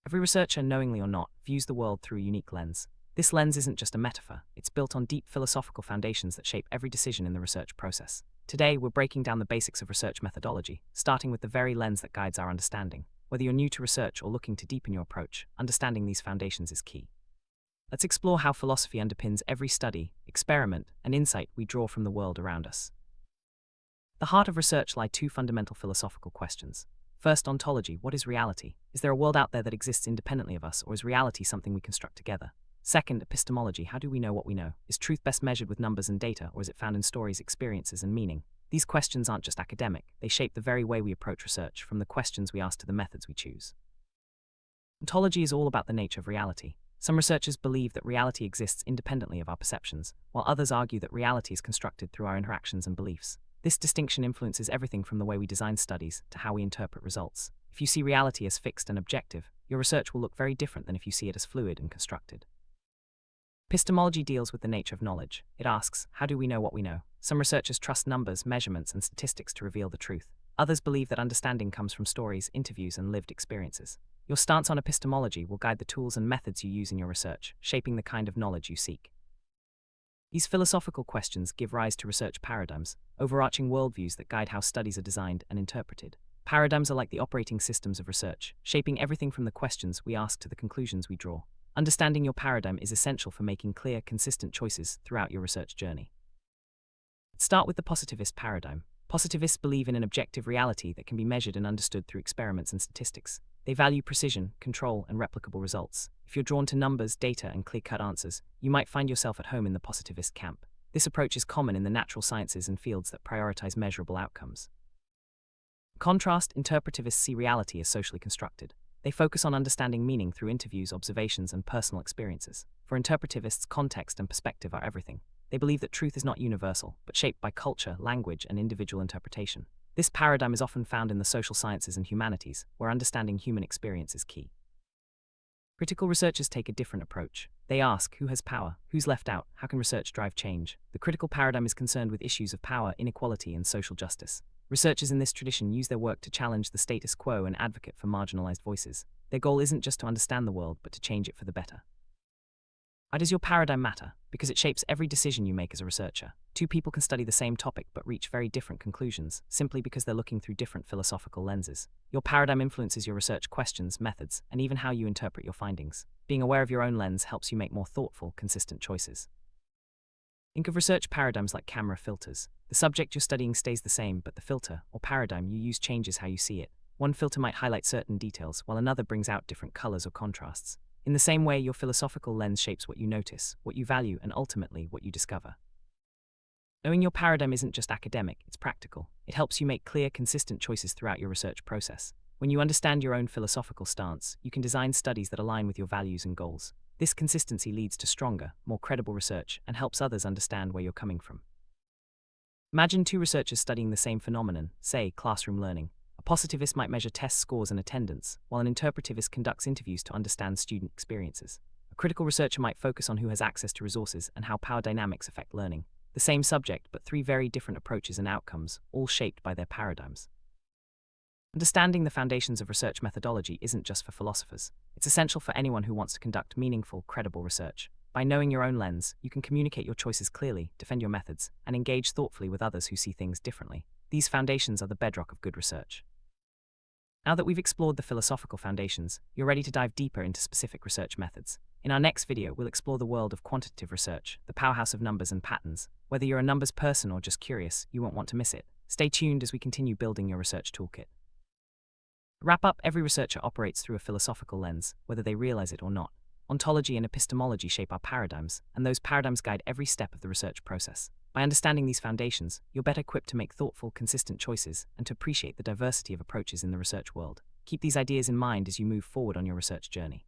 Every researcher, knowingly or not, views the world through a unique lens. This lens isn't just a metaphor, it's built on deep philosophical foundations that shape every decision in the research process. Today, we're breaking down the basics of research methodology, starting with the very lens that guides our understanding. Whether you're new to research or looking to deepen your approach, understanding these foundations is key. Let's explore how philosophy underpins every study, experiment, and insight we draw from the world around us. At the heart of research lie two fundamental philosophical questions. First, ontology. What is reality? Is there a world out there that exists independently of us, or is reality something we construct together? Second, epistemology. How do we know what we know? Is truth best measured with numbers and data, or is it found in stories, experiences, and meaning? These questions aren't just academic, they shape the very way we approach research, from the questions we ask to the methods we choose. Ontology is all about the nature of reality. Some researchers believe that reality exists independently of our perceptions, while others argue that reality is constructed through our interactions and beliefs. This distinction influences everything from the way we design studies to how we interpret results. If you see reality as fixed and objective, your research will look very different than if you see it as fluid and constructed. Epistemology deals with the nature of knowledge. It asks, how do we know what we know? Some researchers trust numbers, measurements, and statistics to reveal the truth. Others believe that understanding comes from stories, interviews, and lived experiences. Your stance on epistemology will guide the tools and methods you use in your research, shaping the kind of knowledge you seek. These philosophical questions give rise to research paradigms, overarching worldviews that guide how studies are designed and interpreted. Paradigms are like the operating systems of research, shaping everything from the questions we ask to the conclusions we draw. Understanding your paradigm is essential for making clear, consistent choices throughout your research journey. Let's start with the positivist paradigm. Positivists believe in an objective reality that can be measured and understood through experiments and statistics. They value precision, control, and replicable results. If you're drawn to numbers, data, and clear-cut answers, you might find yourself at home in the positivist camp. This approach is common in the natural sciences and fields that prioritize measurable outcomes. In contrast, interpretivists see reality as socially constructed. They focus on understanding meaning through interviews, observations, and personal experiences. For interpretivists, context and perspective are everything. They believe that truth is not universal, but shaped by culture, language, and individual interpretation. This paradigm is often found in the social sciences and humanities, where understanding human experience is key. Critical researchers take a different approach. They ask, who has power? Who's left out? How can research drive change? The critical paradigm is concerned with issues of power, inequality, and social justice. Researchers in this tradition use their work to challenge the status quo and advocate for marginalized voices. Their goal isn't just to understand the world, but to change it for the better. Why does your paradigm matter? Because it shapes every decision you make as a researcher. Two people can study the same topic but reach very different conclusions, simply because they're looking through different philosophical lenses. Your paradigm influences your research questions, methods, and even how you interpret your findings. Being aware of your own lens helps you make more thoughtful, consistent choices. Think of research paradigms like camera filters. The subject you're studying stays the same, but the filter, or paradigm you use, changes how you see it. One filter might highlight certain details, while another brings out different colors or contrasts. In the same way, your philosophical lens shapes what you notice, what you value, and ultimately what you discover. Knowing your paradigm isn't just academic, it's practical. It helps you make clear, consistent choices throughout your research process. When you understand your own philosophical stance, you can design studies that align with your values and goals. This consistency leads to stronger, more credible research and helps others understand where you're coming from. Imagine two researchers studying the same phenomenon, say, classroom learning. A positivist might measure test scores and attendance, while an interpretivist conducts interviews to understand student experiences. A critical researcher might focus on who has access to resources and how power dynamics affect learning. The same subject, but three very different approaches and outcomes, all shaped by their paradigms. Understanding the foundations of research methodology isn't just for philosophers. It's essential for anyone who wants to conduct meaningful, credible research. By knowing your own lens, you can communicate your choices clearly, defend your methods, and engage thoughtfully with others who see things differently. These foundations are the bedrock of good research. Now that we've explored the philosophical foundations, you're ready to dive deeper into specific research methods. In our next video, we'll explore the world of quantitative research, the powerhouse of numbers and patterns. Whether you're a numbers person or just curious, you won't want to miss it. Stay tuned as we continue building your research toolkit. To wrap up, every researcher operates through a philosophical lens, whether they realize it or not. Ontology and epistemology shape our paradigms, and those paradigms guide every step of the research process. By understanding these foundations, you're better equipped to make thoughtful, consistent choices and to appreciate the diversity of approaches in the research world. Keep these ideas in mind as you move forward on your research journey.